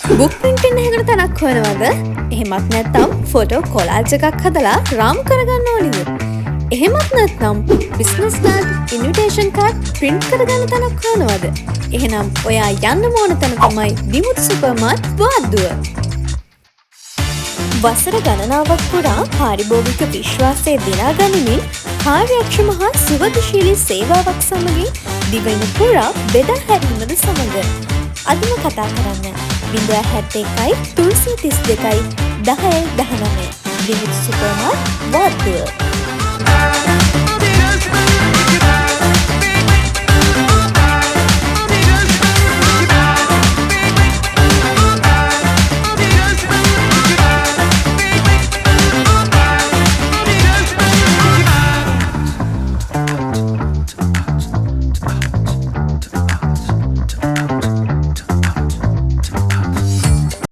Book පින්ටින් එකකට තැනක් හොයනවද? එහෙමත් නැත්නම් ෆොටෝ කොලාජ් එකක් හදලා රාම් කරගන්න ඕනිද? එහෙමත් නැත්නම් business card, invitation card print කරගන්න තැනක් හොයනවද? එහෙනම් ඔයා යන්න ඕන තැන තමයි විමුක්ති සුපර්මාර්ට් වාද්දුව. වසර ගණනාවක් පුරා පාරිභෝගික විශ්වාසය දිනා ගනිමින් කාර්යක්ෂම හා සුවදශීලී සේවාවක් සමගින් දිවයින පුරා බෙදා හැරීමද සමඟ අදම කතා කරන්න 071 332 10 19 විමුක්ති සුපර්මාර්ට් වාද්දුව.